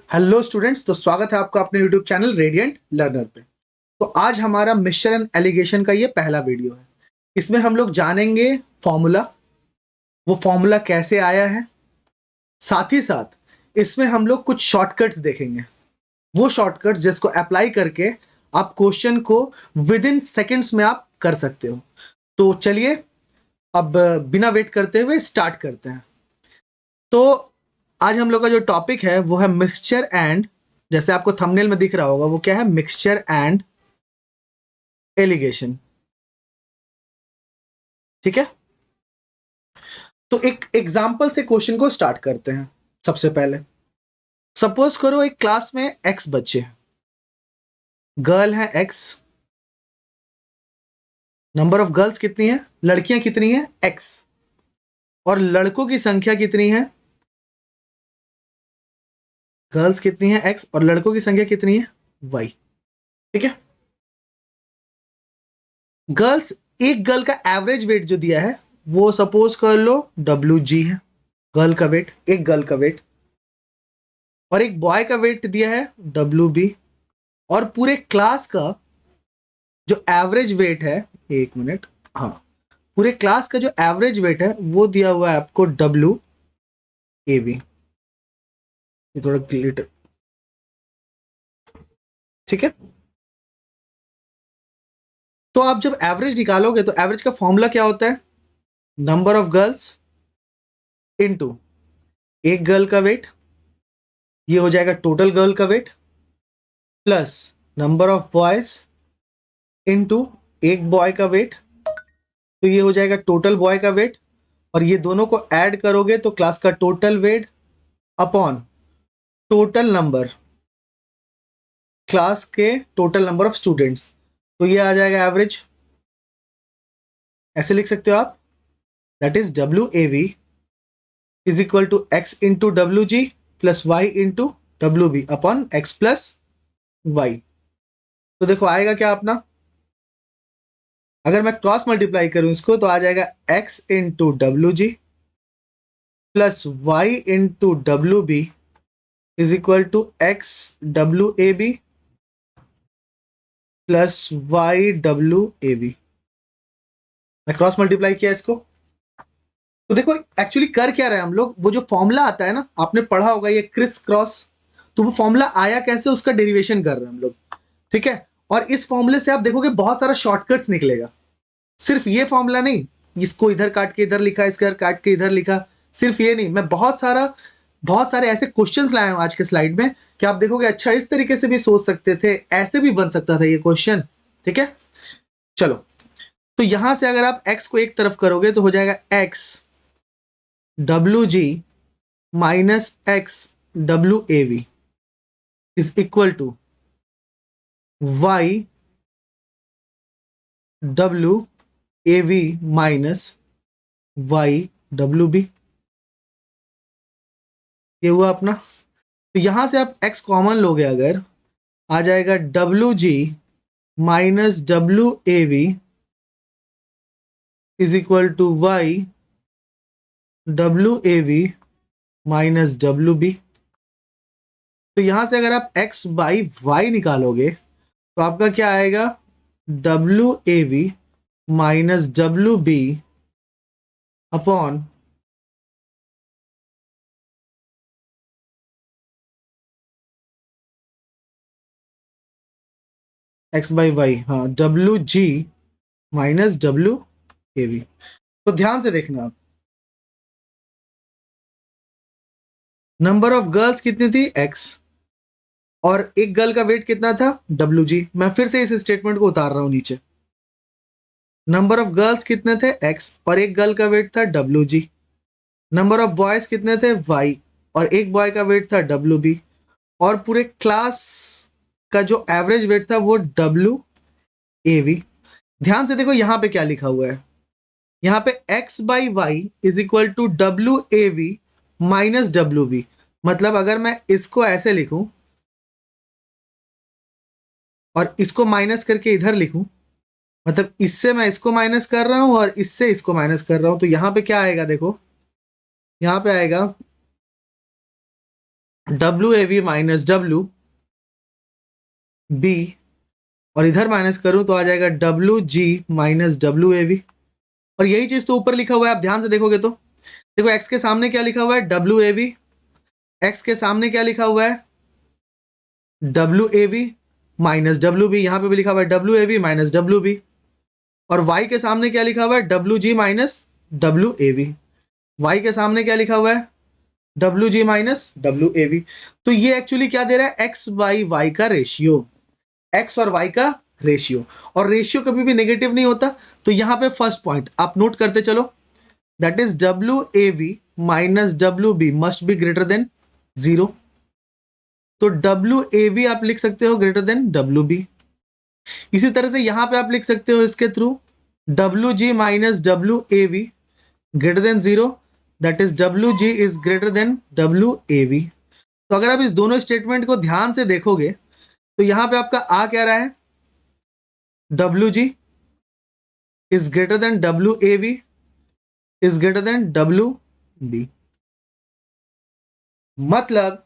Hello students, तो स्वागत है आपका अपने यूट्यूब चैनल रेडिएंट लर्नर पे। तो आज हमारा मिक्सचर एंड एलिगेशन का ये पहला वीडियो है। इसमें हम लोग जानेंगे फॉर्मूला, वो फॉर्मूला कैसे आया है। साथ ही साथ इसमें हम लोग कुछ शॉर्टकट्स देखेंगे, वो शॉर्टकट्स जिसको अप्लाई करके आप क्वेश्चन को विद इन सेकेंड्स में आप कर सकते हो। तो चलिए अब बिना वेट करते हुए स्टार्ट करते हैं। तो आज हम लोग का जो टॉपिक है वो है मिक्सचर एंड, जैसे आपको थंबनेल में दिख रहा होगा वो क्या है, मिक्सचर एंड एलिगेशन। ठीक है, तो एक एग्जांपल से क्वेश्चन को स्टार्ट करते हैं। सबसे पहले सपोज करो एक क्लास में एक्स बच्चे हैं, गर्ल है एक्स, नंबर ऑफ गर्ल्स कितनी है, लड़कियां कितनी है एक्स, और लड़कों की संख्या कितनी है, गर्ल्स कितनी है एक्स और लड़कों की संख्या कितनी है वाई। ठीक है, गर्ल्स, एक गर्ल का एवरेज वेट जो दिया है वो सपोज कर लो डब्ल्यू जी है, गर्ल का वेट, एक गर्ल का वेट, और एक बॉय का वेट दिया है डब्ल्यू बी, और पूरे क्लास का जो एवरेज वेट है, एक मिनट, हाँ, पूरे क्लास का जो एवरेज वेट है वो दिया हुआ है आपको डब्ल्यू ए बी। ये थोड़ा क्लियर, ठीक है। तो आप जब एवरेज निकालोगे तो एवरेज का फॉर्मूला क्या होता है, नंबर ऑफ गर्ल्स इनटू एक गर्ल का वेट, ये हो जाएगा टोटल गर्ल का weight, plus number of boys into एक बॉय का वेट, तो ये हो जाएगा टोटल बॉय का वेट, और ये दोनों को ऐड करोगे तो क्लास का total weight upon total number, class के टोटल नंबर ऑफ स्टूडेंट्स, तो ये आ जाएगा एवरेज। ऐसे लिख सकते हो आप, that is W A V is equal to X into W G plus Y into W B upon X plus Y. तो देखो आएगा क्या अपना, अगर मैं क्रॉस मल्टीप्लाई करूं इसको तो आ जाएगा X into W G plus Y into W B is equal to X W A B plus Y W A B. मैं क्रॉस मल्टीप्लाई किया इसको, तो देखो एक्चुअली कर क्या रहे हैं हम लोग, वो जो फॉर्मूला आता है ना, आपने पढ़ा होगा ये क्रिस क्रॉस, तो वो फॉर्मूला आया कैसे उसका डेरिवेशन कर रहे हैं हम लोग। ठीक है, और इस फॉर्मूले से आप देखोगे बहुत सारा शॉर्टकट्स निकलेगा। सिर्फ ये फॉर्मूला नहीं, इसको इधर काट के इधर लिखा, इसका काट के इधर लिखा, सिर्फ ये नहीं, मैं बहुत सारे ऐसे क्वेश्चंस लाया हूं आज के स्लाइड में कि आप देखोगे अच्छा इस तरीके से भी सोच सकते थे, ऐसे भी बन सकता था ये क्वेश्चन। ठीक है, चलो, तो यहां से अगर आप x को एक तरफ करोगे तो हो जाएगा x W G minus X W A V is equal to Y W A V minus Y W B. ये हुआ अपना, तो यहां से आप x कॉमन लोगे अगर, आ जाएगा W G minus W A V is equal to Y W A V minus W B. तो यहां से अगर आप x बाई वाई निकालोगे तो आपका क्या आएगा, W A V minus W B upon X by Y, हाँ, W G minus W A V. तो ध्यान से देखना आप, नंबर ऑफ गर्ल्स कितनी थी एक्स, और एक गर्ल का वेट कितना था डब्ल्यू जी। मैं फिर से इस स्टेटमेंट को उतार रहा हूं नीचे, नंबर ऑफ गर्ल्स कितने थे एक्स और एक गर्ल का वेट था W G, number of boys कितने थे वाई और एक बॉय का वेट था डब्ल्यू बी, और पूरे क्लास का जो एवरेज वेट था वो डब्ल्यू ए वी। ध्यान से देखो यहां पे क्या लिखा हुआ है, यहाँ पे x by Y is equal to W A V minus W B. मतलब अगर मैं इसको ऐसे लिखूं और इसको माइनस करके इधर लिखूं, मतलब इससे मैं इसको माइनस कर रहा हूं और इससे इसको माइनस कर रहा हूं, तो यहां पे क्या आएगा देखो, यहां पे आएगा W A V minus W B, और इधर माइनस करूं तो आ जाएगा W G minus W A V. और यही चीज तो ऊपर लिखा हुआ है, आप ध्यान से देखोगे तो देखो एक्स के सामने क्या लिखा हुआ है, डब्ल्यू ए वी, एक्स के सामने क्या लिखा हुआ है, W A V minus W B, यहां पे भी लिखा हुआ है W A V minus W B. और y के सामने क्या लिखा हुआ है, W G minus W A V, Y के सामने क्या लिखा हुआ है, W G minus W A V. तो ये एक्चुअली क्या दे रहा है, एक्स बाई वाई का रेशियो, एक्स और वाई का रेशियो। और रेशियो कभी भी नेगेटिव नहीं होता, तो यहां पे फर्स्ट पॉइंट आप नोट करते चलो, that is W A V minus W B must be greater than 0। तो डब्ल्यू ए वी आप लिख सकते हो ग्रेटर देन डब्ल्यू बी। इसी तरह से यहां पे आप लिख सकते हो इसके through W G minus W A V greater than 0, that is W G is greater than W A V. तो अगर आप इस दोनों स्टेटमेंट को ध्यान से देखोगे तो यहां पे आपका आ क्या रहा है, W G is greater than W A V is greater than W B. मतलब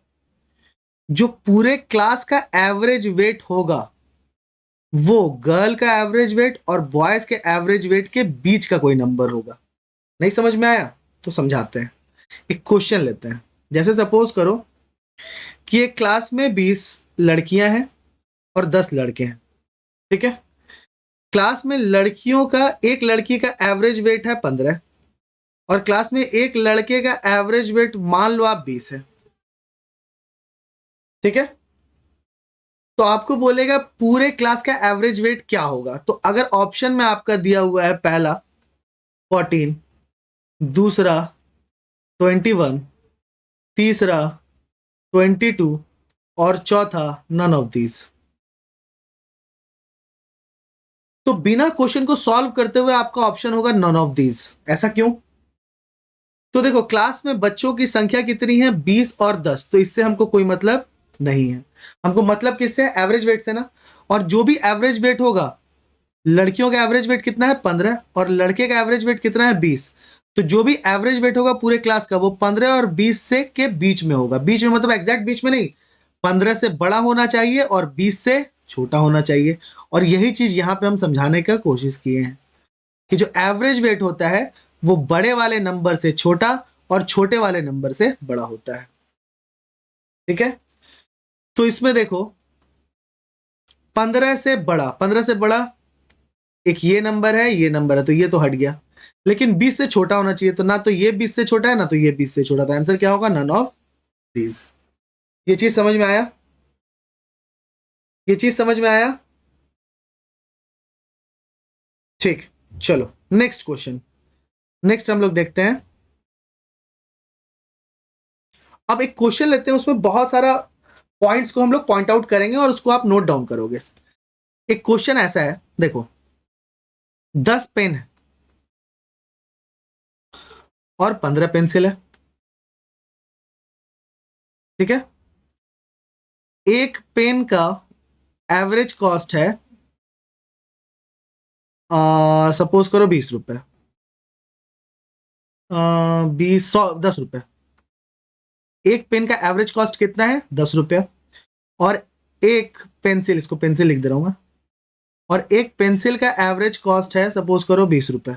जो पूरे क्लास का एवरेज वेट होगा वो गर्ल का एवरेज वेट और बॉयज के एवरेज वेट के बीच का कोई नंबर होगा। नहीं समझ में आया तो समझाते हैं, एक क्वेश्चन लेते हैं। जैसे सपोज करो कि एक क्लास में 20 लड़कियां हैं और 10 लड़के हैं, ठीक है। क्लास में लड़कियों का, एक लड़की का एवरेज वेट है 15 और क्लास में एक लड़के का एवरेज वेट मान लो आप 20 है, ठीक है। तो आपको बोलेगा पूरे क्लास का एवरेज वेट क्या होगा। तो अगर ऑप्शन में आपका दिया हुआ है पहला 14, दूसरा 21, तीसरा 22 और चौथा नन ऑफ दीज, तो बिना क्वेश्चन को सॉल्व करते हुए आपका ऑप्शन होगा नन ऑफ दीज। ऐसा क्यों? तो देखो क्लास में बच्चों की संख्या कितनी है, 20 और 10, तो इससे हमको कोई मतलब नहीं है। हमको मतलब किससे, एवरेज वेट से ना। और जो भी एवरेज वेट होगा, लड़कियों का एवरेज वेट कितना है 15 और लड़के का एवरेज वेट कितना है 20, तो जो भी एवरेज वेट होगा पूरे क्लास का वो 15 और 20 से के बीच में होगा। बीच में मतलब एग्जैक्ट बीच में नहीं, 15 से बड़ा होना चाहिए और 20 से छोटा होना चाहिए। और यही चीज यहां पे हम समझाने का कोशिश किए हैं कि जो एवरेज वेट होता है वो बड़े वाले नंबर से छोटा और छोटे वाले नंबर से बड़ा होता है, ठीक है। तो इसमें देखो 15 से बड़ा, 15 से बड़ा एक ये नंबर है, ये नंबर है, तो ये तो हट गया। लेकिन 20 से छोटा होना चाहिए, तो ना तो ये 20 से छोटा है ना तो ये 20 से छोटा, तो आंसर क्या होगा, नन ऑफ दीज। ये चीज समझ में आया, ये चीज समझ में आया, ठीक। चलो नेक्स्ट क्वेश्चन, नेक्स्ट हम लोग देखते हैं। अब एक क्वेश्चन लेते हैं, उसमें बहुत सारा पॉइंट्स को हम लोग पॉइंट आउट करेंगे और उसको आप नोट डाउन करोगे। एक क्वेश्चन ऐसा है, देखो 10 पेन है और 15 पेंसिल है, ठीक है। एक पेन का एवरेज कॉस्ट है सपोज करो 20 रुपए, 10 रुपए। एक पेन का एवरेज कॉस्ट कितना है, 10 रुपया। और एक पेंसिल, इसको पेंसिल लिख दे रहा हूं मैं, और एक पेंसिल का एवरेज कॉस्ट है सपोज करो 20 रुपए।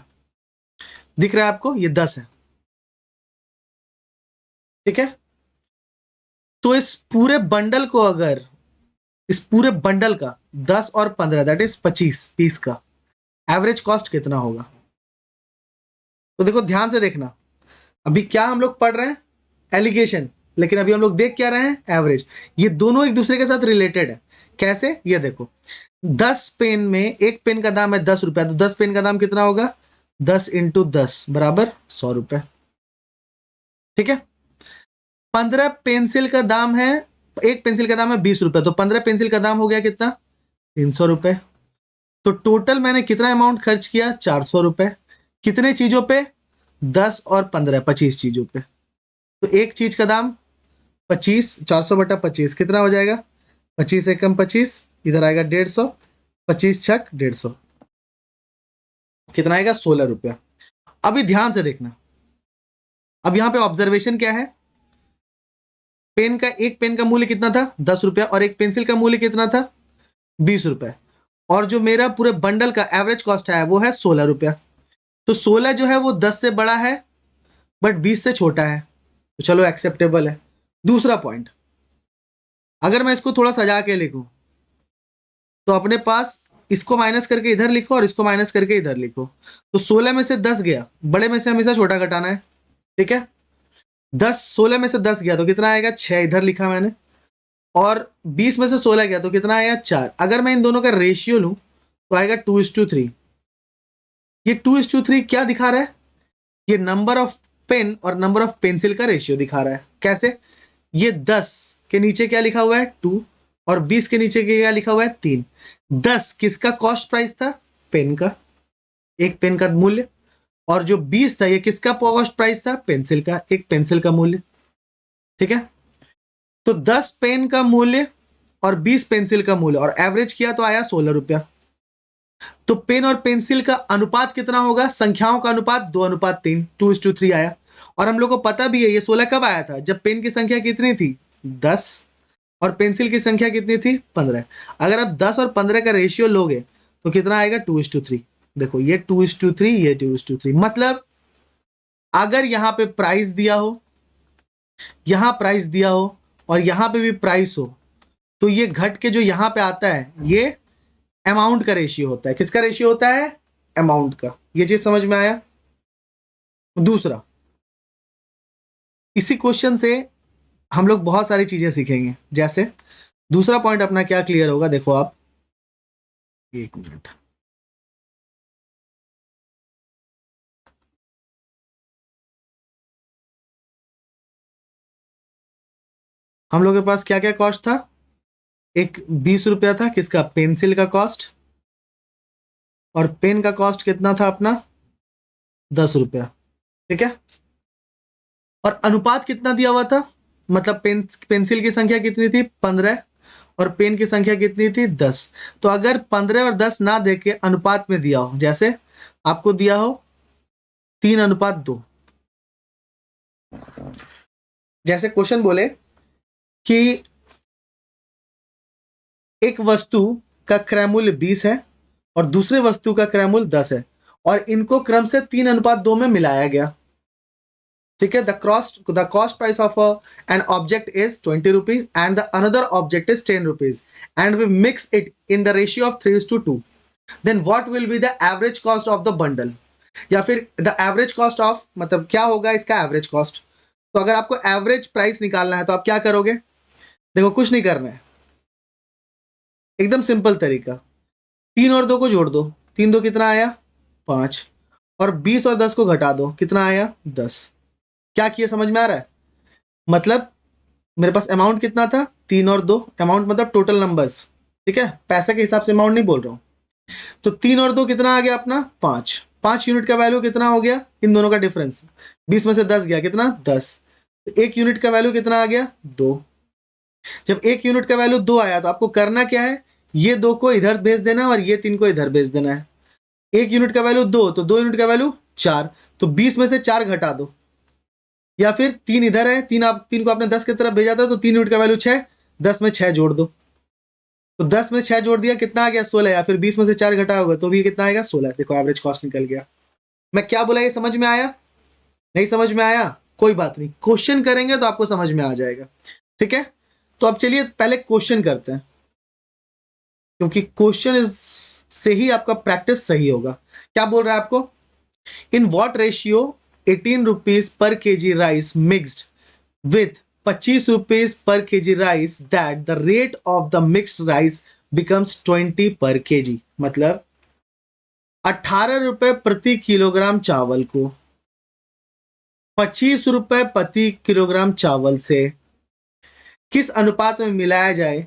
दिख रहा है आपको, ये 10 है, ठीक है। तो इस पूरे बंडल को अगर, इस पूरे बंडल का 10 और 15 दैट इज 25 पीस का एवरेज कॉस्ट कितना होगा। तो देखो ध्यान से देखना, अभी क्या हम लोग पढ़ रहे हैं, एलिगेशन, लेकिन अभी हम लोग देख क्या रहे हैं, एवरेज। ये दोनों एक दूसरे के साथ रिलेटेड है। कैसे, ये देखो 10 पेन में एक पेन का दाम है 10 रुपया, तो 10 पेन का दाम कितना होगा, 10 इंटू 10 बराबर 100 रुपए, ठीक है। 15 पेंसिल का दाम है, एक पेंसिल का दाम है 20 रुपए, तो 15 पेंसिल का दाम हो गया कितना, 300 रुपए। तो टोटल मैंने कितना अमाउंट खर्च किया, 400 रुपए। कितने चीजों पे, 10 और 15, 25 चीजों पे। तो एक चीज का दाम 25, 400/25 कितना हो जाएगा, 25 एकम 25, इधर आएगा 150, 25 छक 150, कितना आएगा 16 रुपया। अभी ध्यान से देखना, अब यहां पे ऑब्जर्वेशन क्या है, पेन का, एक पेन का मूल्य कितना था 10 रुपया, और एक पेंसिल का मूल्य कितना था 20 रुपए, और जो मेरा पूरे बंडल का एवरेज कॉस्ट है वो है 16 रुपया। तो 16 जो है वो 10 से बड़ा है बट 20 से छोटा है, तो चलो एक्सेप्टेबल है। दूसरा पॉइंट, अगर मैं इसको थोड़ा सजा के लिखूं तो अपने पास इसको माइनस करके इधर लिखो और इसको माइनस करके इधर लिखो, तो 16 में से 10 गया, बड़े में से हमेशा छोटा घटाना है, ठीक है। 16 में से 10 गया तो कितना आएगा 6, इधर लिखा मैंने, और 20 में से 16 गया तो कितना आएगा 4। अगर मैं इन दोनों का रेशियो लूं तो आएगा 2:3। ये 2:3 क्या दिखा रहा है, ये नंबर ऑफ पेन और नंबर ऑफ पेंसिल का रेशियो दिखा रहा है। कैसे, ये 10 के नीचे क्या लिखा हुआ है 2, और 20 के नीचे क्या लिखा हुआ है 3। 10 किसका कॉस्ट प्राइस था, पेन का, एक पेन का मूल्य, और जो 20 था ये किसका कॉस्ट प्राइस था, पेंसिल का, एक पेंसिल का मूल्य, ठीक है। तो 10 पेन का मूल्य और 20 पेंसिल का मूल्य, और एवरेज किया तो आया 16 रुपया। तो पेन और पेंसिल का अनुपात कितना होगा, संख्याओं का अनुपात 2:3, 2:3 आया। और हम लोग को पता भी है ये 16 कब आया था, जब पेन की संख्या कितनी थी 10 और पेंसिल की संख्या कितनी थी 15। अगर आप 10 और 15 का रेशियो लोगे तो कितना आएगा 2:3। देखो ये 2:3, ये 2:3, मतलब अगर यहां पे प्राइस दिया हो, यहां प्राइस दिया हो और यहां पे भी प्राइस हो, तो ये घट के जो यहां पे आता है ये अमाउंट का रेशियो होता है। किसका रेशियो होता है, अमाउंट का। ये चीज समझ में आया। दूसरा, इसी क्वेश्चन से हम लोग बहुत सारी चीजें सीखेंगे। जैसे दूसरा पॉइंट अपना क्या क्लियर होगा, देखो आप, एक मिनट, हम लोग के पास क्या क्या कॉस्ट था, एक 20 रुपया था किसका, पेंसिल का कॉस्ट, और पेन का कॉस्ट कितना था अपना 10 रुपया, ठीक है। और अनुपात कितना दिया हुआ था, मतलब पेंसिल की संख्या कितनी थी 15 और पेन की संख्या कितनी थी 10। तो अगर 15 और 10 ना देके अनुपात में दिया हो, जैसे आपको दिया हो 3:2, जैसे क्वेश्चन बोले कि एक वस्तु का क्रय मूल्य 20 है और दूसरे वस्तु का क्रय मूल्य 10 है, और इनको क्रम से 3:2 में मिलाया गया, ठीक है। The cost price of an object is 20 rupees and the another object is 10 rupees and we mix it in the ratio of 3:2, then what will be the average cost of the bundle, या फिर the average cost of, मतलब क्या होगा इसका average cost. तो अगर आपको average price निकालना है तो आप क्या करोगे, देखो कुछ नहीं करना है, एकदम सिंपल तरीका, 3 और 2 को जोड़ दो, 3 2 कितना आया 5, और 20 और 10 को घटा दो, कितना आया 10। क्या किया समझ में आ रहा है, मतलब मेरे पास अमाउंट कितना था 3 और 2, अमाउंट मतलब टोटल नंबर्स, ठीक है, पैसे के हिसाब से अमाउंट नहीं बोल रहा हूं। तो 3 और 2 कितना आ गया अपना 5, 5 यूनिट का वैल्यू कितना हो गया, इन दोनों का डिफरेंस, 20 में से 10 गया कितना 10, तो 1 यूनिट का वैल्यू कितना आ गया 2। जब 1 यूनिट का वैल्यू 2 आया तो आपको करना क्या है, ये 2 को इधर भेज देना और ये 3 को इधर भेज देना है। 1 यूनिट का वैल्यू 2, तो 2 यूनिट का वैल्यू 4, तो 20 में से 4 घटा दो, या फिर 3 इधर है, 3 को आपने 10 की तरफ भेजा था तो 3 यूनिट का वैल्यू 6, 10 में 6 जोड़ दो, तो 10 में 6 जोड़ दिया कितना आ गया 16, या फिर 20 में से 4 घटा होगा तो भी कितना आएगा 16। देखो एवरेज कॉस्ट निकल गया। मैं क्या बोला, ये समझ में आया, नहीं समझ में आया कोई बात नहीं, क्वेश्चन करेंगे तो आपको समझ में आ जाएगा, ठीक है। तो अब चलिए पहले क्वेश्चन करते हैं, क्योंकि क्वेश्चन से ही आपका प्रैक्टिस सही होगा। क्या बोल रहा है आपको, in what ratio 18 rupees per KG rice mixed with 25 rupees per KG rice that the rate of the mixed rice becomes 20 पर केजी, मतलब 18 रुपए प्रति किलोग्राम चावल को 25 रुपए प्रति किलोग्राम चावल से किस अनुपात में मिलाया जाए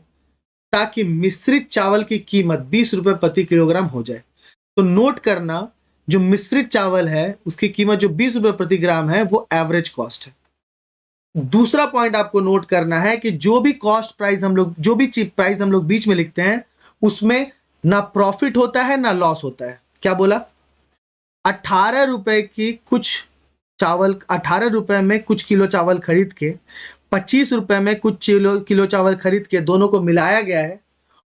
ताकि मिश्रित चावल की कीमत 20 रुपए प्रति किलोग्राम हो जाए। तो नोट करना, जो मिश्रित चावल है उसकी कीमत जो 20 रुपए प्रति ग्राम है वो एवरेज कॉस्ट है। दूसरा पॉइंट आपको नोट करना है कि जो भी कॉस्ट प्राइस हम लोग, जो भी चीप प्राइस हम लोग बीच में लिखते हैं उसमें ना प्रॉफिट होता है ना लॉस होता है। क्या बोला, 18 रुपए की कुछ चावल, 18 रुपए में कुछ किलो चावल खरीद के ₹25 में कुछ किलो चावल खरीद के दोनों को मिलाया गया है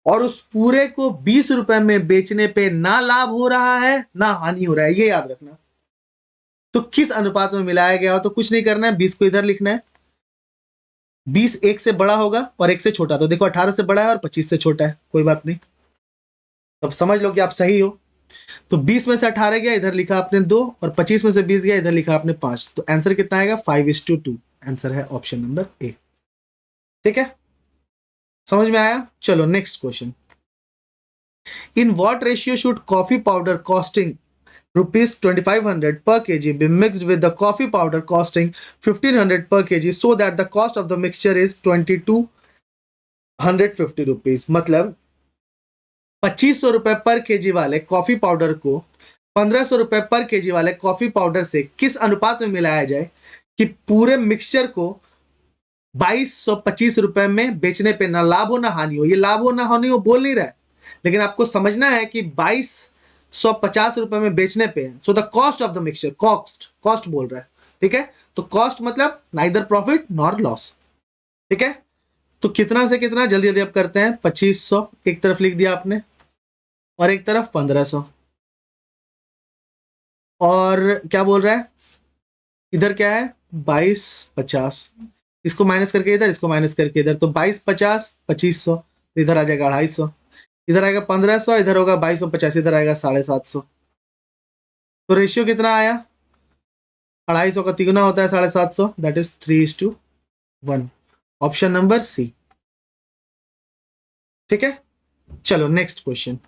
और उस पूरे को ₹20 में बेचने पे ना लाभ हो रहा है ना हानि हो रहा है, ये याद रखना। तो किस अनुपात में मिलाया गया हो, तो कुछ नहीं करना है, 20 को इधर लिखना है। 20 1 से बड़ा होगा और 1 से छोटा, तो देखो 18 से बड़ा है और 25 से छोटा है, कोई बात नहीं, तब समझ लो कि आप सही हो। तो 20 में से 18 गया, इधर लिखा आपने 2, और 25 में से 20 गया, इधर लिखा आपने 5। तो आंसर कितना आएगा? 5:2। आंसर है ऑप्शन नंबर ए। ठीक है, समझ में आया? चलो next question. In what ratio should coffee powder costing ₹2500 per kg be mixed with the coffee powder costing 1500 per kg so that the cost of the mixture is 2250 rupees? मतलब 2500 रुपए पर KG वाले कॉफी पाउडर को 1500 रुपए पर KG वाले coffee powder से किस अनुपात में मिलाया जाए कि पूरे मिक्सचर को 2225 रुपए में बेचने पे ना लाभ हो ना हानि हो। ये लाभ हो ना हानि हो बोल नहीं रहा है, लेकिन आपको समझना है कि 2250 रुपए में बेचने पे, so the cost of the mixture, cost बोल रहा है। ठीक है, तो कॉस्ट मतलब नाइदर प्रॉफिट नॉर लॉस। ठीक है, तो कितना से कितना जल्दी जल्दी आप करते हैं। 2500 एक तरफ लिख दिया आपने और एक तरफ 1500, और क्या बोल रहा है इधर, क्या है 2250, इसको माइनस करके इधर, इसको माइनस करके इधर, तो 2250 2500, इधर आ जाएगा 250, इधर आएगा 1500, इधर होगा 2250, इधर आएगा 750। तो रेशियो कितना आया? 250 का तिगुना होता है 750, that is 3:1। Option number C. ठीक है, चलो नेक्स्ट क्वेश्चन।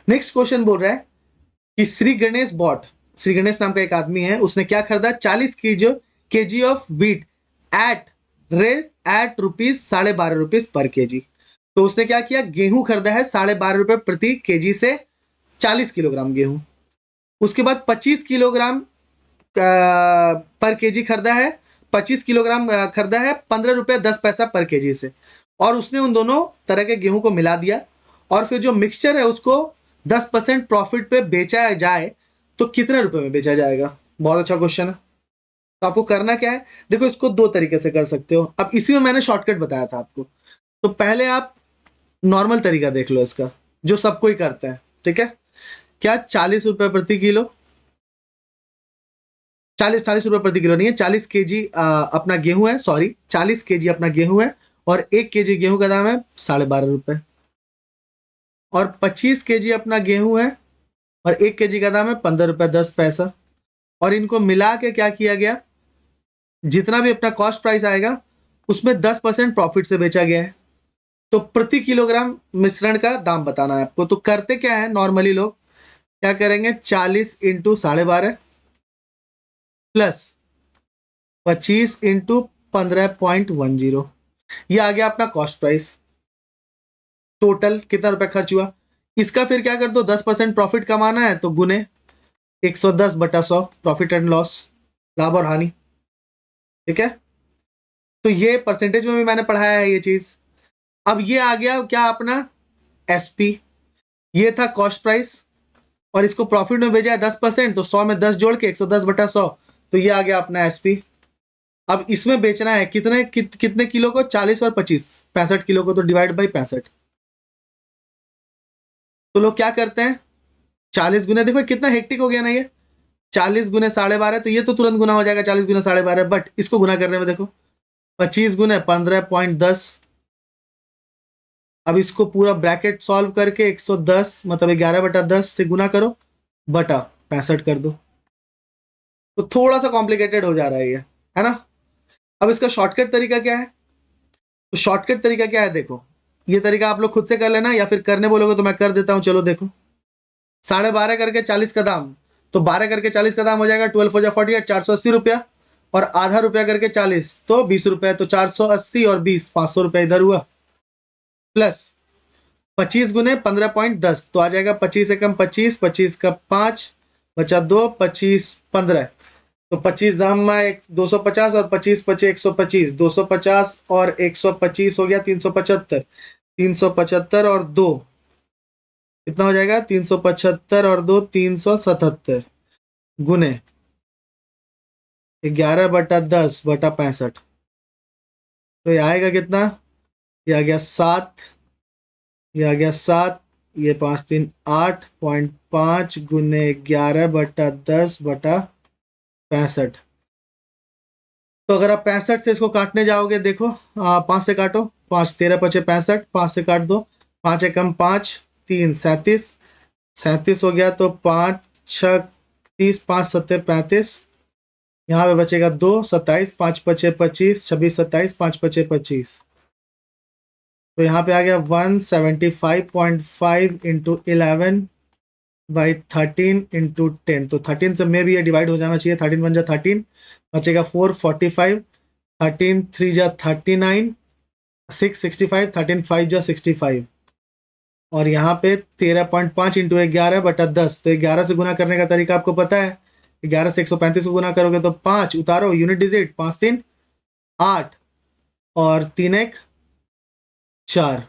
नेक्स्ट क्वेश्चन बोल रहा है कि श्री गणेश नाम का एक आदमी है, उसने क्या खरीदा? 40 केजी ऑफ व्हीट एट ₹12.5 पर केजी। तो उसने क्या किया? गेहूं खरीदा है 12.5 प्रति केजी से 40 किलोग्राम गेहूं। उसके बाद 25 किलोग्राम पर केजी खरीदा है, 25 किलोग्राम खरीदा है ₹15.10 पर केजी से, और उसने उन दोनों तरह के गेहूं को मिला दिया और फिर जो मिक्सचर है उसको 10% प्रॉफिट पे बेचा जाए तो कितने रुपए में बेचा जाएगा? बहुत अच्छा क्वेश्चन है। तो आपको करना क्या है, देखो इसको दो तरीके से कर सकते हो। अब इसी में मैंने शॉर्टकट बताया था आपको, तो पहले आप नॉर्मल तरीका देख लो इसका, जो सब कोई करता है। ठीक है, क्या 40 रुपए प्रति किलो, 40 रुपए प्रति किलो नहीं है, 40 केजी अपना गेहूं है, सॉरी 40 केजी अपना गेहूं है, और 1 केजी गेहूं का दाम है ₹12.5, और 25 केजी अपना गेहूं है और 1 केजी का दाम है ₹15.10, और इनको मिला के क्या किया गया, जितना भी अपना कॉस्ट प्राइस आएगा उसमें 10% प्रॉफिट से बेचा गया है। तो प्रति किलोग्राम मिश्रण का दाम बताना है आपको। तो करते क्या है नॉर्मली लोग, क्या करेंगे, 40 इंटू 12.5 प्लस 25 इंटू 15.10, ये आ गया अपना कॉस्ट प्राइस। टोटल कितना रुपया खर्च हुआ, इसका फिर क्या कर दो, 10% प्रॉफिट कमाना है तो गुने 110/100, प्रॉफिट एंड लॉस, लाभ और हानि। ठीक है, तो ये परसेंटेज में भी मैंने पढ़ाया है ये चीज। अब ये आ गया क्या अपना एसपी, ये था कॉस्ट प्राइस, और इसको प्रॉफिट में भेजा है 10%, तो 100 में 10 जोड़ के 110/100, तो ये आ गया अपना एसपी। अब इसमें बेचना है कितने किलो को, 40 और 25, 65 किलो को, तो डिवाइड बाई 65। तो लोग क्या करते हैं, 40 गुना, देखो कितना हेक्टिक हो गया ना ये, 40 गुने 12.5, तो ये तो तुरंत गुना हो जाएगा 40 गुना 12.5, बट इसको गुना करने में देखो 25 गुने 15.10। अब इसको पूरा ब्रैकेट सॉल्व करके 110 मतलब 11/10 से गुना करो, बटा 65 कर दो। तो थोड़ा सा कॉम्प्लिकेटेड हो जा रहा है ये, है ना। अब इसका शॉर्टकट तरीका क्या है, तो शॉर्टकट तरीका क्या है, देखो ये तरीका आप लोग खुद से कर लेना, या फिर करने बोलोगे तो मैं कर देता हूं। चलो देखो, 12.5 करके 40 का दाम, तो 12 करके 40 का दाम हो जाएगा 12 4 48, 480 रुपया, और आधा रुपया करके 40 तो 20 रुपया, तो 480 और 20 500 रुपया इधर हुआ, प्लस 25 गुने 15.10, तो आ जाएगा 25 एकम 25, 25 का 5 बचा 2, 25 15, तो 25 दाम में 250 और 25 पचे 125, 250 और 125 हो गया 375, 375 और 2 कितना हो जाएगा, 375 और 2 377, गुने 11/10/65। तो ये आएगा कितना? ये आ गया 7, ये आ गया 7, ये 5 3 8.5 गुने 11/10/65। तो अगर आप 65 से इसको काटने जाओगे, देखो 5 से काटो, 5 13 पचे 65, 5 से काट दो, 5 एकम 5, 3 37, 37 हो गया, तो 5 6 30, 5 7 35, यहाँ पे बचेगा 2 27, 5 पचे 25, 26 27, 5 पचे 25। तो यहाँ पे आ गया 175.5 इंटू 11/13 इंटू 10। तो 13 से में भी ये डिवाइड हो जाना चाहिए। 13 1 जा 13, बचेगा 445, 13 3 जा 39, 6 65, 13 5 जा 65। और यहाँ पे 13.5 इंटू 11/10। तो 11 से गुना करने का तरीका आपको पता है। 11 से 135 को गुना करोगे तो 5 उतारो, यूनिट डिजिट, 5 3 8 और 3 1 4,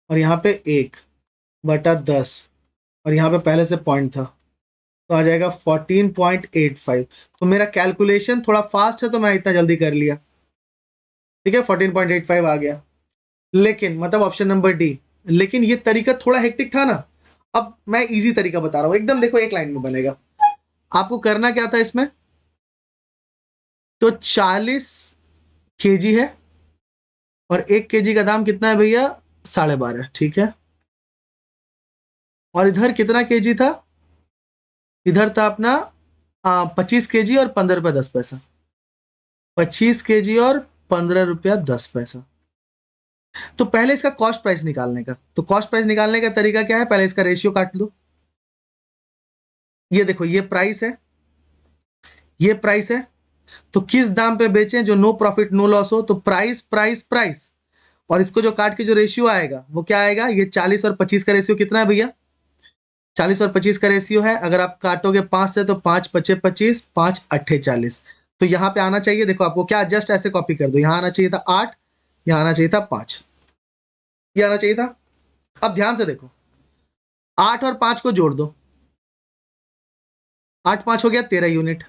और यहाँ पे 1/10, और यहाँ पे पहले से पॉइंट था, तो आ जाएगा 14.85। तो मेरा कैलकुलेशन थोड़ा फास्ट है तो मैं इतना जल्दी कर लिया। ठीक है, 14.85 आ गया। लेकिन मतलब ऑप्शन नंबर डी। लेकिन ये तरीका थोड़ा हेक्टिक था ना। अब मैं इजी तरीका बता रहा हूं एकदम, देखो एक लाइन में बनेगा। आपको करना क्या था इसमें, तो 40 केजी है और 1 केजी का दाम कितना है भैया, 12.5। ठीक है, और इधर कितना केजी था, इधर था अपना 25 केजी और 15 रुपया 10 पैसा। 25 केजी और 15 रुपया 10 पैसा। तो पहले इसका कॉस्ट प्राइस निकालने का, तो कॉस्ट प्राइस निकालने का तरीका क्या है, पहले इसका रेशियो काट लो। ये देखो, ये प्राइस है, ये प्राइस है, तो किस दाम पे बेचें जो नो प्रॉफिट नो लॉस हो, तो प्राइस प्राइस प्राइस, और इसको जो काट के जो रेशियो आएगा वो क्या आएगा, ये 40 और 25 का रेशियो कितना है भैया, 40 और 25 का रेशियो है। अगर आप काटोगे 5 से तो 5 पचे 25, 5 अट्ठे 40। तो यहाँ पे आना चाहिए, देखो आपको क्या, जस्ट ऐसे कॉपी कर दो, यहाँ आना चाहिए था 8, यहाँ आना चाहिए था 5, ये आना चाहिए था। अब ध्यान से देखो, 8 और 5 को जोड़ दो, 8 5 हो गया 13 यूनिट।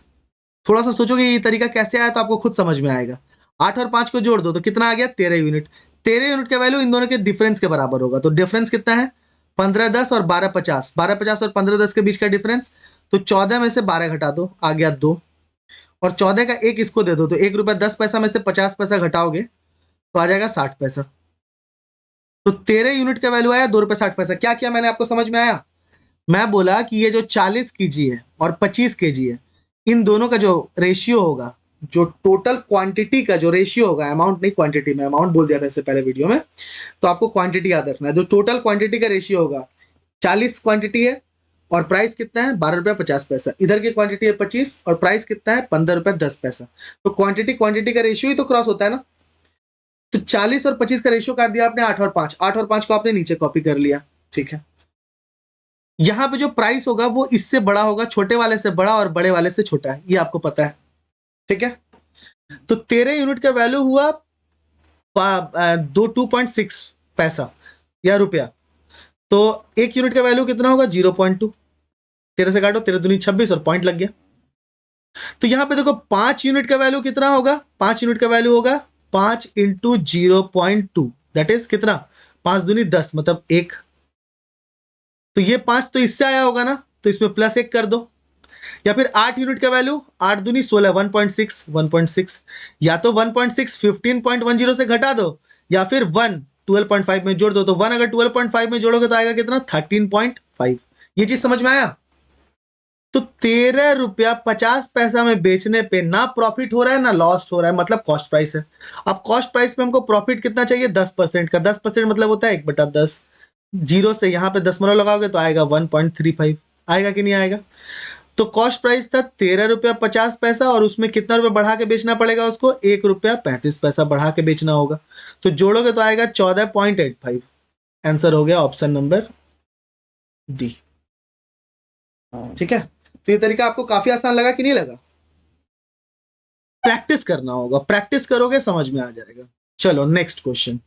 थोड़ा सा सोचोगे ये तरीका कैसे आया तो आपको खुद समझ में आएगा। 8 और 5 को जोड़ दो तो कितना आ गया, 13 यूनिट। 13 यूनिट का वैल्यू इन दोनों के डिफरेंस के बराबर होगा। तो डिफरेंस कितना है, 15 10 और 12 50। 12 50 और 15 10 के बीच का डिफरेंस, तो 14 में से 12 घटा दो, आ गया 2, और 14 का 1 इसको दे दो, तो 1 रुपया 10 पैसा में से 50 पैसा घटाओगे तो आ जाएगा 60 पैसा। तो 13 यूनिट का वैल्यू आया 2 रुपया 60 पैसा। क्या किया मैंने, आपको समझ में आया। मैं बोला कि ये जो 40 केजी है और 25 केजी है, इन दोनों का जो रेशियो होगा, जो टोटल क्वांटिटी का जो रेशियो होगा, अमाउंट नहीं क्वांटिटी, में अमाउंट बोल दिया था इससे पहले वीडियो में, तो आपको क्वांटिटी याद रखना है। जो टोटल क्वांटिटी का रेशियो होगा, 40 क्वांटिटी है और प्राइस कितना है, 12 रुपया 50 पैसा। इधर की क्वांटिटी है 25 और प्राइस कितना है, 15 रुपया 10 पैसा। तो क्वांटिटी क्वांटिटी का रेशियो ही तो क्रॉस होता है ना। तो 40 और 25 का रेशियो काट दिया आपने 8 और 5, 8 और 5 को आपने नीचे कॉपी कर लिया। ठीक है, यहां पे जो प्राइस होगा वो इससे बड़ा होगा, छोटे वाले से बड़ा और बड़े वाले से छोटा है, ये आपको पता है। ठीक है, तो 13 यूनिट का वैल्यू हुआ 2.6 पैसा या रुपया। तो 1 यूनिट का वैल्यू कितना होगा, 0.2। 13 से काटो, 13 दूनी 26 और पॉइंट लग गया। तो यहां पे देखो 5 यूनिट का वैल्यू कितना होगा, 5 यूनिट का वैल्यू होगा 5 इंटू 0.2, दैट इज कितना, 5 दूनी 10 मतलब 1। तो ये 5 तो इससे आया होगा ना, तो इसमें प्लस 1 कर दो। या फिर 8 यूनिट का वैल्यू, 8 दूनी 16, 1.6 1.6, या तो 1.6 15.10 से घटा दो, या फिर 1 12.5 में जोड़ दो। तो 1 अगर 12.5 में जोड़ोगे तो आएगा कितना, 13.5। ये चीज समझ में आया। तो 13 रुपया 50 पैसा में बेचने पे ना प्रॉफिट हो रहा है ना लॉस हो रहा है, मतलब कॉस्ट प्राइस है। अब कॉस्ट प्राइस पे हमको प्रॉफिट कितना चाहिए, 10% का। 10% मतलब होता है 1/10। जीरो से यहाँ पे 10 लगाओगे तो आएगा 1.35। आएगा कि नहीं आएगा। तो कॉस्ट प्राइस था 13 रुपया 50 पैसा, और उसमें कितना रुपया बढ़ा के बेचना पड़ेगा उसको, 1 रुपया 35 पैसा बढ़ा के बेचना होगा। तो जोड़ोगे तो आएगा 14.85। आंसर हो गया ऑप्शन नंबर डी। ठीक है, तो ये तरीका आपको काफी आसान लगा कि नहीं लगा। प्रैक्टिस करना होगा, प्रैक्टिस करोगे समझ में आ जाएगा। चलो नेक्स्ट क्वेश्चन।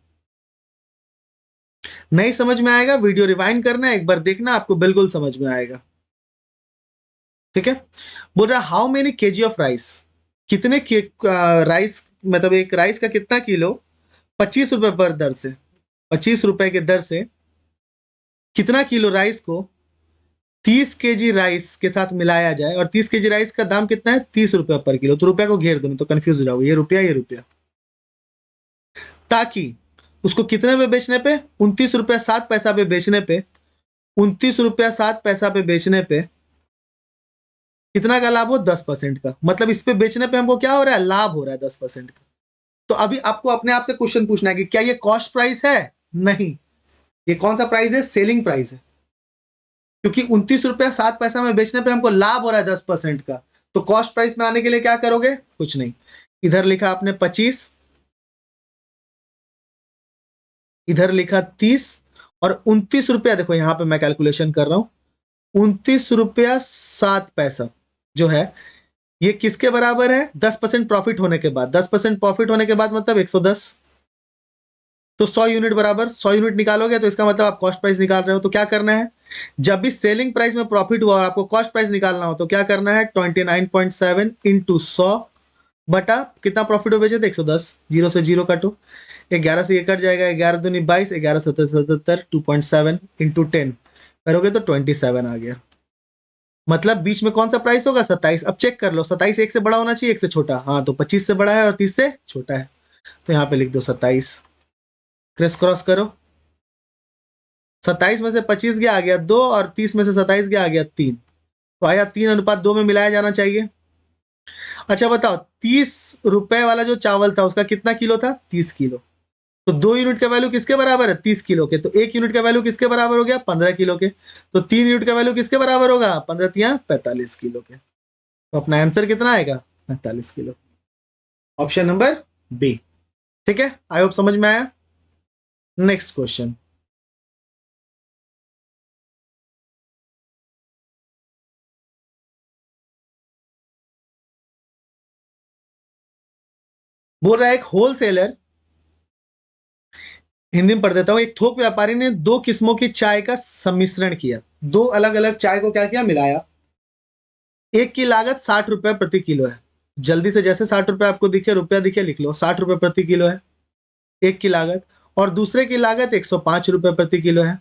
नहीं समझ में आएगा, वीडियो रिवाइंड करना, एक बार देखना, आपको बिल्कुल समझ में आएगा। ठीक है, बोल रहा how many KG of rice कितने राइस, मतलब एक राइस का कितना किलो 25 रुपए पर दर से, 25 रुपए के दर से कितना किलो राइस को 30 kg राइस के साथ मिलाया जाए, और 30 kg राइस का दाम कितना है 30 रुपया पर किलो। तो रुपया को घेर दो, नहीं तो कंफ्यूज हो जाओगे, ये रुपया ये रुपया। ताकि उसको कितने पे बेचने पे, 29 रुपया 7 पैसा पे बेचने पे, 29 रुपया 7 पैसा पे बेचने पे कितना का लाभ हो, 10% का। मतलब इस पे बेचने पे हमको क्या हो रहा है, लाभ हो रहा है 10% का। तो अभी आपको अपने आप से क्वेश्चन पूछना है कि क्या ये कॉस्ट प्राइस है? नहीं, ये कौन सा प्राइस है, सेलिंग प्राइस है। क्योंकि 29 रुपया 7 पैसा में बेचने पे हमको लाभ हो रहा है 10% का। तो कॉस्ट प्राइस में आने के लिए क्या करोगे, कुछ नहीं, इधर लिखा आपने 25, इधर लिखा 30, और 29 रुपया, देखो यहां पे मैं कैलकुलेशन कर रहा हूं, 29 रुपया 7 पैसा जो है ये किसके बराबर है, 10% प्रॉफिट होने के बाद। 10% प्रॉफिट होने के बाद मतलब 110, तो 100 यूनिट बराबर 100 यूनिट निकालोगे तो इसका मतलब आप कॉस्ट प्राइस निकाल रहे हो। तो क्या करना है, जब भी सेलिंग प्राइस में प्रॉफिट हुआ और आपको कॉस्ट प्राइस निकालना हो तो क्या करना है, 29.7 इंटू 100 बटा कितना प्रॉफिट हो बेचे थे 110, जीरो से जीरो काटो, 11 से ये कट जाएगा, 11 दूनी 22, 11 77 2.7 इंटू 10 करोगे तो 27 आ गया। मतलब बीच में कौन सा प्राइस होगा, 27। अब चेक कर लो, 27 एक से बड़ा होना चाहिए एक से छोटा, हाँ तो 25 से बड़ा है और 30 से छोटा है, तो यहाँ पे लिख दो 27, क्रिस क्रॉस करो, 27 में से 25 गया आ गया 2, और 30 में से 27 गया आ गया 3, तो आया 3:2 में मिलाया जाना चाहिए। अच्छा बताओ, 30 रुपए वाला जो चावल था उसका कितना किलो था, 30 किलो। तो 2 यूनिट का वैल्यू किसके बराबर है, 30 किलो के। तो 1 यूनिट का वैल्यू किसके बराबर हो गया, 15 किलो के। तो 3 यूनिट का वैल्यू किसके बराबर होगा, 15×3 45 किलो के। तो अपना आंसर कितना आएगा, 45 किलो। Option number B. ठीक है, आई होप समझ में आया। नेक्स्ट क्वेश्चन, बोल रहा है एक होलसेलर, हिंदी में पढ़ देता हूं, एक थोक व्यापारी ने 2 किस्मों की चाय का सम्मिश्रण किया। 2 अलग अलग चाय को क्या किया, मिलाया। एक की लागत 60 रुपए प्रति किलो है। जल्दी से, जैसे 60 रुपए आपको दिखे, रुपया दिखे, लिख लो, 60 रुपए प्रति किलो है एक की लागत। और दूसरे की लागत 105 रुपए प्रति किलो है।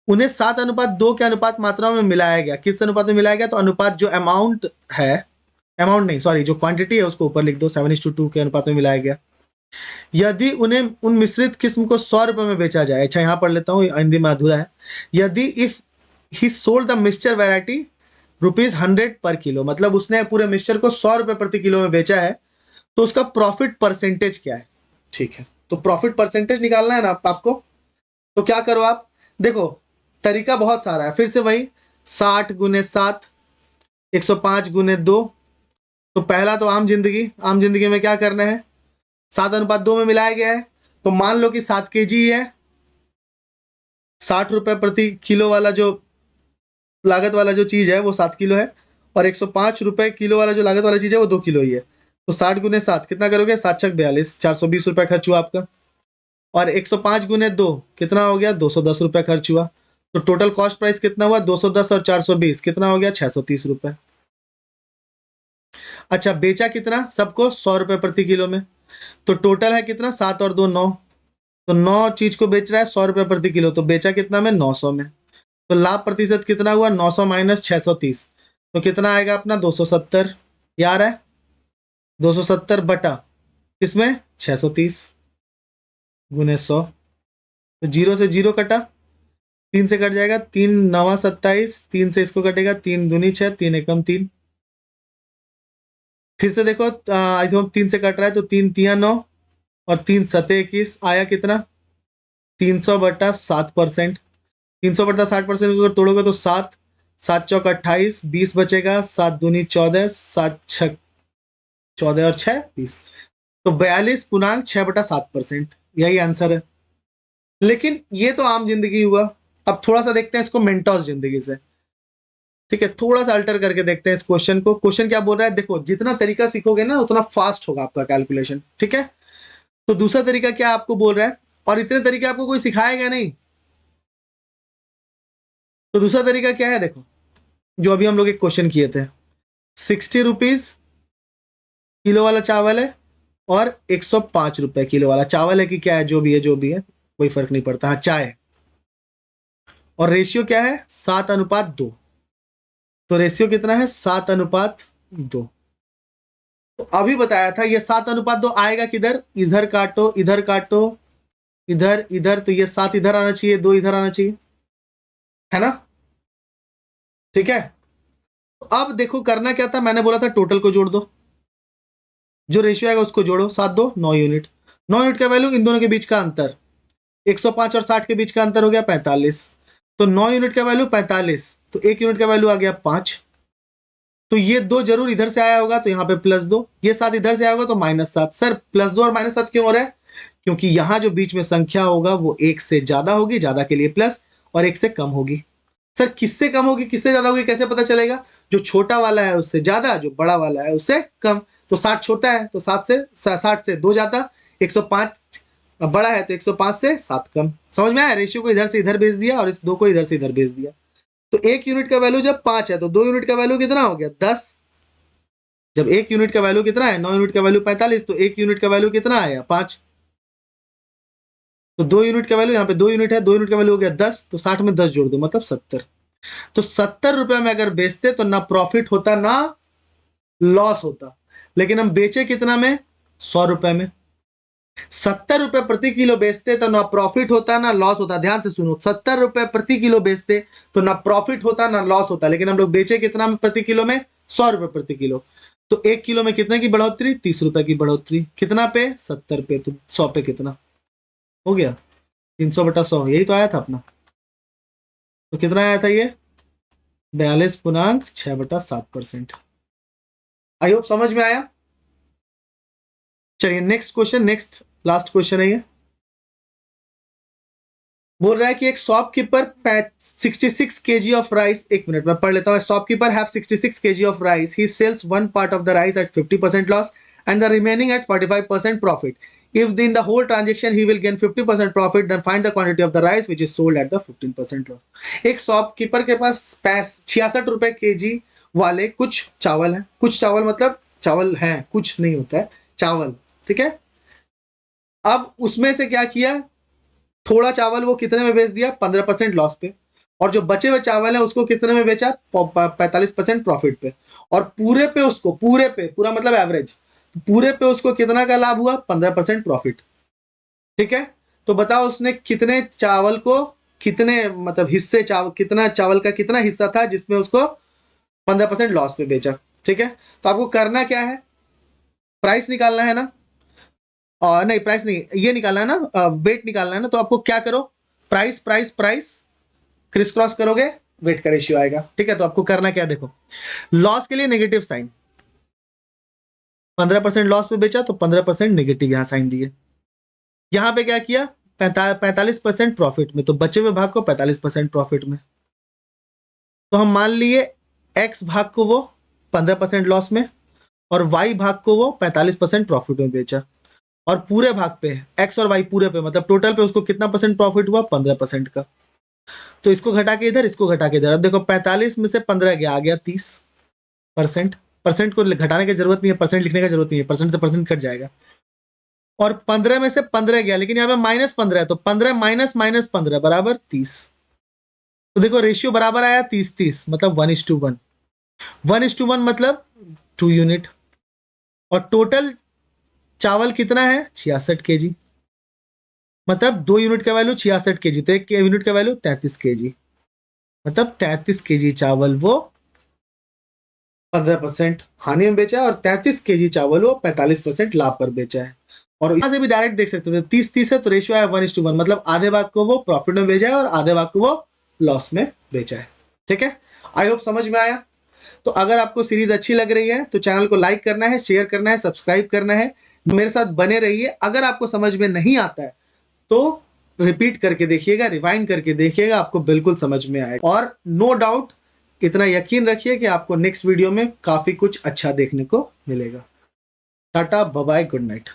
उन्हें 7:2 के अनुपात मात्राओं में मिलाया गया। किस अनुपात में मिलाया गया, तो अनुपात जो अमाउंट है, अमाउंट नहीं सॉरी, जो क्वांटिटी है उसको ऊपर लिख दो, 7:2 के अनुपात में मिलाया गया। यदि उन्हें उन मिश्रित किस्म को 100 रुपए में बेचा जाए, अच्छा यहां पढ़ लेता हूं, हिंदी में अधूरा है। यदि if he sold the mixture variety ₹100 पर किलो, मतलब उसने पूरे मिक्सचर को 100 रुपए प्रति किलो में बेचा है, तो उसका प्रॉफिट परसेंटेज क्या है। ठीक है, तो प्रॉफिट परसेंटेज निकालना है ना आपको, तो क्या करो आप, देखो तरीका बहुत सारा है, फिर से वही 60×7, 105×2। तो पहला तो आम जिंदगी में क्या करना है, 7:2 में मिलाया गया है, तो मान लो कि 7 kg है, 60 रुपए प्रति किलो वाला जो लागत वाला जो चीज है वो 7 किलो है, और 105 रुपए किलो वाला जो लागत वाला चीज है वो 2 किलो ही है। तो 60×7 कितना करोगे, 7×6 = 42, 420 रुपए खर्च हुआ आपका। और 105×2 कितना हो गया, 210 रुपए खर्च हुआ। तो टोटल कॉस्ट प्राइस कितना हुआ, 210 और 420 कितना हो गया, 630 रुपए। अच्छा बेचा कितना, सबको 100 रुपए प्रति किलो में। तो टोटल है कितना, 7 और 2 9। तो 9 चीज को बेच रहा है 100 रुपए प्रति किलो, तो बेचा कितना में, 900 में। तो लाभ प्रतिशत कितना हुआ, 900 माइनस 630, तो कितना आएगा अपना, 270। यार है 270 बटा किसमें, 630 गुने 100। तो जीरो से जीरो कटा, 3 से कट जाएगा, 3×9 = 27, 3 से इसको कटेगा, 3×2 = 6, 3×1 = 3। फिर से देखो, 3 से कट रहा है तो 3×3 = 9, और 3×7 = 21, आया कितना, 300/7%। 300/60% अगर तोड़ोगे तो 7, 7×4 = 28, 20 बचेगा, 7×2 = 14, 7×6 = 14 और 6 = 20। तो 42.6/7%, यही आंसर है। लेकिन ये तो आम जिंदगी हुआ, अब थोड़ा सा देखते हैं इसको मेंटोस जिंदगी से। ठीक है, थोड़ा सा अल्टर करके देखते हैं इस क्वेश्चन को। क्वेश्चन क्या बोल रहा है, देखो जितना तरीका सीखोगे ना उतना फास्ट होगा आपका कैलकुलेशन। ठीक है, तो दूसरा तरीका क्या आपको बोल रहा है, और इतने तरीके आपको कोई सिखाएगा नहीं। तो दूसरा तरीका क्या है, देखो जो अभी हम लोग एक क्वेश्चन किए थे, 60 रुपीज किलो वाला चावल है और 105 रुपए किलो वाला चावल है कि क्या है, जो भी है जो भी है, कोई फर्क नहीं पड़ता। हाँ, चाय। और रेशियो क्या है, 7:2। तो रेशियो कितना है, 7:2। तो अभी बताया था ये 7:2 आएगा किधर, इधर काटो इधर काटो इधर इधर, तो ये 7 इधर आना चाहिए, 2 इधर आना चाहिए, है ना। ठीक है, तो अब देखो करना क्या था, मैंने बोला था टोटल को जोड़ दो, जो रेशियो आएगा उसको जोड़ो, 7 2 9 यूनिट। 9 यूनिट का वैल्यू, इन दोनों के बीच का अंतर 105 और 60 के बीच का अंतर हो गया 45। तो 9 यूनिट का वैल्यू 45, तो 1 यूनिट का वैल्यू आ गया 5। तो ये 2 जरूर इधर से आया होगा, तो यहाँ पे +2, ये 7 इधर से आया होगा तो -7। सर +2 और -7 क्यों हो रहा है, क्योंकि यहां जो बीच में संख्या होगा वो 1 से ज्यादा होगी, ज्यादा के लिए प्लस, और 1 से कम होगी। सर किससे कम होगी किससे ज्यादा होगी कैसे पता चलेगा, जो छोटा वाला है उससे ज्यादा, जो बड़ा वाला है उससे कम। तो 60 छोटा है तो 60 से 2 ज्यादा, 105 बड़ा है तो 105 से 7 कम। समझ में आया, रेशियो को इधर से इधर भेज दिया और इस 2 को इधर से इधर भेज दिया। तो 1 यूनिट का वैल्यू जब 5 है तो 2 यूनिट का वैल्यू कितना हो गया, 10। जब 1 यूनिट का वैल्यू कितना है, 9 यूनिट का वैल्यू 45, तो 1 यूनिट का वैल्यू कितना आया, 5। तो 2 यूनिट का वैल्यू, यहाँ पे 2 यूनिट है, 2 यूनिट का वैल्यू हो गया 10, तो 60 में 10 जोड़ दो मतलब 70। तो 70 रुपए में अगर बेचते तो ना प्रॉफिट होता ना लॉस होता, लेकिन हम बेचे कितना में, 100 रुपए में। 70 रुपए प्रति किलो बेचते तो ना प्रॉफिट होता ना लॉस होता। ध्यान से सुनो, 70 रुपए प्रति किलो बेचते तो ना प्रॉफिट होता ना लॉस होता, लेकिन हम लोग बेचे कितना में प्रति किलो में, 100 रुपए प्रति किलो। तो 1 किलो में कितने की बढ़ोतरी, 30 रुपए की बढ़ोतरी। कितना पे, 70 पे, तो 100 पे कितना हो गया, 300/100, यही तो आया था अपना। तो कितना आया था ये, 42.6/7%। आई होप समझ में आया। चलिए next question, next last question है ये। बोल रहा है कि एक शॉपकीपर 66 kg ऑफ राइस, एक मिनट में पढ़ लेता हूँ। Shopkeeper have 66 kg of rice, he sells one part of the rice at 50% loss and the remaining at 45% profit. If in the whole transaction he will gain 50% profit, then find the quantity of the rice which is sold at the 15% loss. एक shopkeeper के पास 66 रुपए kg वाले कुछ चावल है, कुछ चावल मतलब चावल है, कुछ नहीं होता है चावल, ठीक है। अब उसमें से क्या किया, थोड़ा चावल वो कितने में बेच दिया, 15% लॉस पे, और जो बचे हुए चावल है उसको कितने में बेचा, 45% प्रॉफिट पे, और पूरे पे उसको, पूरे पे, पूरा मतलब एवरेज, पूरे पे उसको कितना का लाभ हुआ, 15% प्रॉफिट। ठीक है, तो बताओ उसने कितने चावल को, कितने मतलब हिस्से चावल, कितना चावल का कितना हिस्सा था जिसमें उसको 15% लॉस पे बेचा। ठीक है, तो आपको करना क्या है, प्राइस निकालना है ना, और नहीं प्राइस नहीं, ये निकालना है ना, वेट निकालना है ना। तो आपको क्या करो, price price price criss cross करोगे, वेट का रेशियो आएगा। ठीक है, तो आपको करना क्या, देखो लॉस के लिए नेगेटिव साइन, 15% लॉस पे बेचा तो 15% नेगेटिव यहां साइन दिए। यहां पे क्या किया, 45% प्रॉफिट में, तो बचे हुए भाग को 45% प्रॉफिट में। तो हम मान लिए एक्स भाग को वो 15% लॉस में, और वाई भाग को वो 45% प्रॉफिट में बेचा, और पूरे भाग पे एक्स और वाई पूरे पे मतलब टोटल पे उसको कितना परसेंट प्रॉफिट हुआ, 15% का। तो इसको घटा के इधर, इसको घटा के इधर, अब देखो 45 में से 15 गया, आ गया 30%। परसेंट को घटाने की जरूरत नहीं है, परसेंट लिखने की जरूरत नहीं है, परसेंट से परसेंट कट जाएगा। और 15 में से 15 गया, लेकिन यहाँ पे -15 है, तो 15 माइनस -15 बराबर 30। तो देखो रेशियो बराबर आया 30-30, मतलब 1:1। 1:1 मतलब 2 यूनिट, और टोटल चावल कितना है, 66 kg, मतलब 2 यूनिट का वैल्यू 66 kg, तो 1 यूनिट का वैल्यू 33 kg, मतलब 33 kg चावल वो 15% हानि में बेचा है, और 33 kg चावल वो 45% लाभ पर बेचा है। और यहां से भी डायरेक्ट देख सकते थे, 30-30 है तो रेशियो है 1:1, मतलब आधे भाग को वो प्रॉफिट में बेचा है और आधे भाग को वो लॉस में बेचा है। ठीक है, आई होप समझ में आया। तो अगर आपको सीरीज अच्छी लग रही है तो चैनल को लाइक करना है, शेयर करना है, सब्सक्राइब करना है, मेरे साथ बने रहिए। अगर आपको समझ में नहीं आता है तो रिपीट करके देखिएगा, रिवाइंड करके देखिएगा, आपको बिल्कुल समझ में आएगा। और नो डाउट इतना यकीन रखिए कि आपको नेक्स्ट वीडियो में काफी कुछ अच्छा देखने को मिलेगा। Tata bye bye, good night.